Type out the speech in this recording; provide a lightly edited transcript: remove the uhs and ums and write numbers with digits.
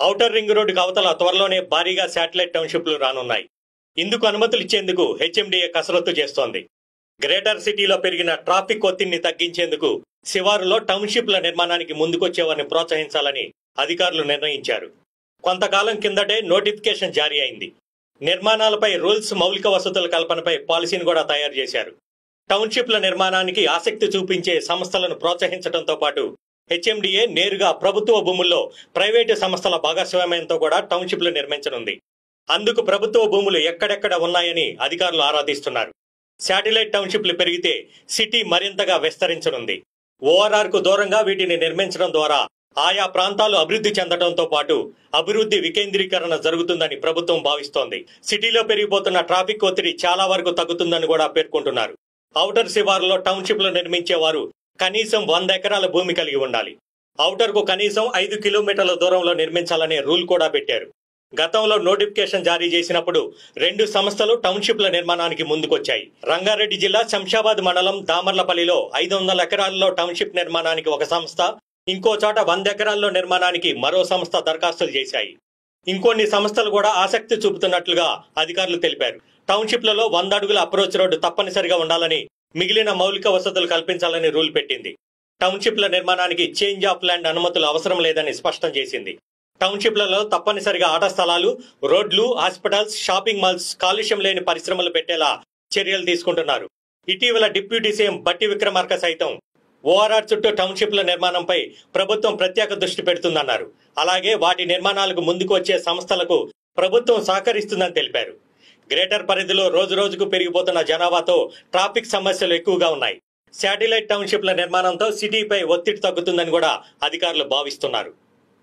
Outer ring road అవతల త్వరలోనే భారీగా శాటిలైట్ టౌన్షిప్లు రానున్నాయి. ఇందుకు అనుమతులు ఇచ్చేందుకు హెచ్ఎండిఏ కసరత్తు చేస్తోంది. గ్రేటర్ సిటీలో పెరిగిన ట్రాఫిక్ ఒత్తిడిని తగ్గించేందుకు శివారులో టౌన్షిప్ల నిర్మాణానికి ముందుకొచ్చేవారిని ప్రోత్సహించాలని అధికారులు నిర్ణయించారు. కొంతకాలం కిందటే నోటిఫికేషన్ జారీ అయింది. నిర్మాణాలపై రూల్స్, మౌలిక వసతుల కల్పనపై పాలసీని కూడా తయారు చేశారు. టౌన్షిప్ల నిర్మాణానికి ఆసక్తి చూపించే సంస్థలను ప్రోత్సహించడంతో పాటు హెచ్ఎండిఏ నేరుగా ప్రభుత్వ భూముల్లో ప్రైవేటు సంస్థల భాగస్వామ్యంతో కూడా టౌన్షిప్లు నిర్మించనుంది. అందుకు ప్రభుత్వ భూములు ఎక్కడెక్కడ ఉన్నాయని అధికారులు ఆరాధిస్తున్నారు. శాటిలైట్ టౌన్షిప్లు పెరిగితే సిటీ మరింతగా విస్తరించనుంది. ఓఆర్ఆర్ కు దూరంగా వీటిని నిర్మించడం ద్వారా ఆయా ప్రాంతాలు అభివృద్ధి చెందడంతో పాటు అభివృద్ధి వికేంద్రీకరణ జరుగుతుందని ప్రభుత్వం భావిస్తోంది. సిటీలో పెరిగిపోతున్న ట్రాఫిక్ ఒత్తిడి చాలా వరకు తగ్గుతుందని కూడా పేర్కొంటున్నారు. ఔటర్ శివారులో టౌన్షిప్లు నిర్మించేవారు కనీసం 100 ఎకరాల భూమి కలిగి ఉండాలి. ఔటర్ కు కనీసం 5 కిలోమీటర్ల దూరంలో నిర్మించాలనే రూల్ కూడా పెట్టారు. గతంలో నోటిఫికేషన్ జారీ చేసినప్పుడు 2 సంస్థలు టౌన్షిప్ల నిర్మాణానికి ముందుకొచ్చాయి. రంగారెడ్డి జిల్లా శంషాబాద్ మండలం దామర్లపల్లిలో 500 ఎకరాల్లో టౌన్షిప్ నిర్మాణానికి ఒక సంస్థ, ఇంకో చోట 100 ఎకరాల్లో నిర్మాణానికి మరో సంస్థ దరఖాస్తులు చేశాయి. ఇంకొన్ని సంస్థలు కూడా ఆసక్తి చూపుతున్నట్లుగా అధికారులు తెలిపారు. టౌన్షిప్లలో 100 అడుగుల అప్రోచ్ రోడ్డు తప్పనిసరిగా ఉండాలని, మిగిలిన మౌలిక వసతులు కల్పించాలని రూల్ పెట్టింది. టౌన్షిప్ల నిర్మాణానికి చేంజ్ ఆఫ్ ల్యాండ్ అనుమతులు అవసరం లేదని స్పష్టం చేసింది. టౌన్షిప్లలో తప్పనిసరిగా ఆట స్థలాలు, రోడ్లు, హాస్పిటల్స్, షాపింగ్ మాల్స్, కాలుష్యం లేని పరిశ్రమలు పెట్టేలా చర్యలు తీసుకుంటున్నారు. ఇటీవల డిప్యూటీ సీఎం బట్టి విక్రమార్క సైతం ఓఆర్ఆర్ చుట్టూ టౌన్షిప్ల నిర్మాణంపై ప్రభుత్వం ప్రత్యేక దృష్టి పెడుతుందన్నారు. అలాగే వాటి నిర్మాణాలకు ముందుకు వచ్చే సంస్థలకు ప్రభుత్వం సహకరిస్తుందని తెలిపారు. గ్రేటర్ పరిధిలో రోజురోజుకు పెరిగిపోతున్న జనాభాతో ట్రాఫిక్ సమస్యలు ఎక్కువగా ఉన్నాయి. శాటిలైట్ టౌన్షిప్ల నిర్మాణంతో సిటీపై ఒత్తిడి తగ్గుతుందని కూడా అధికారులు భావిస్తున్నారు.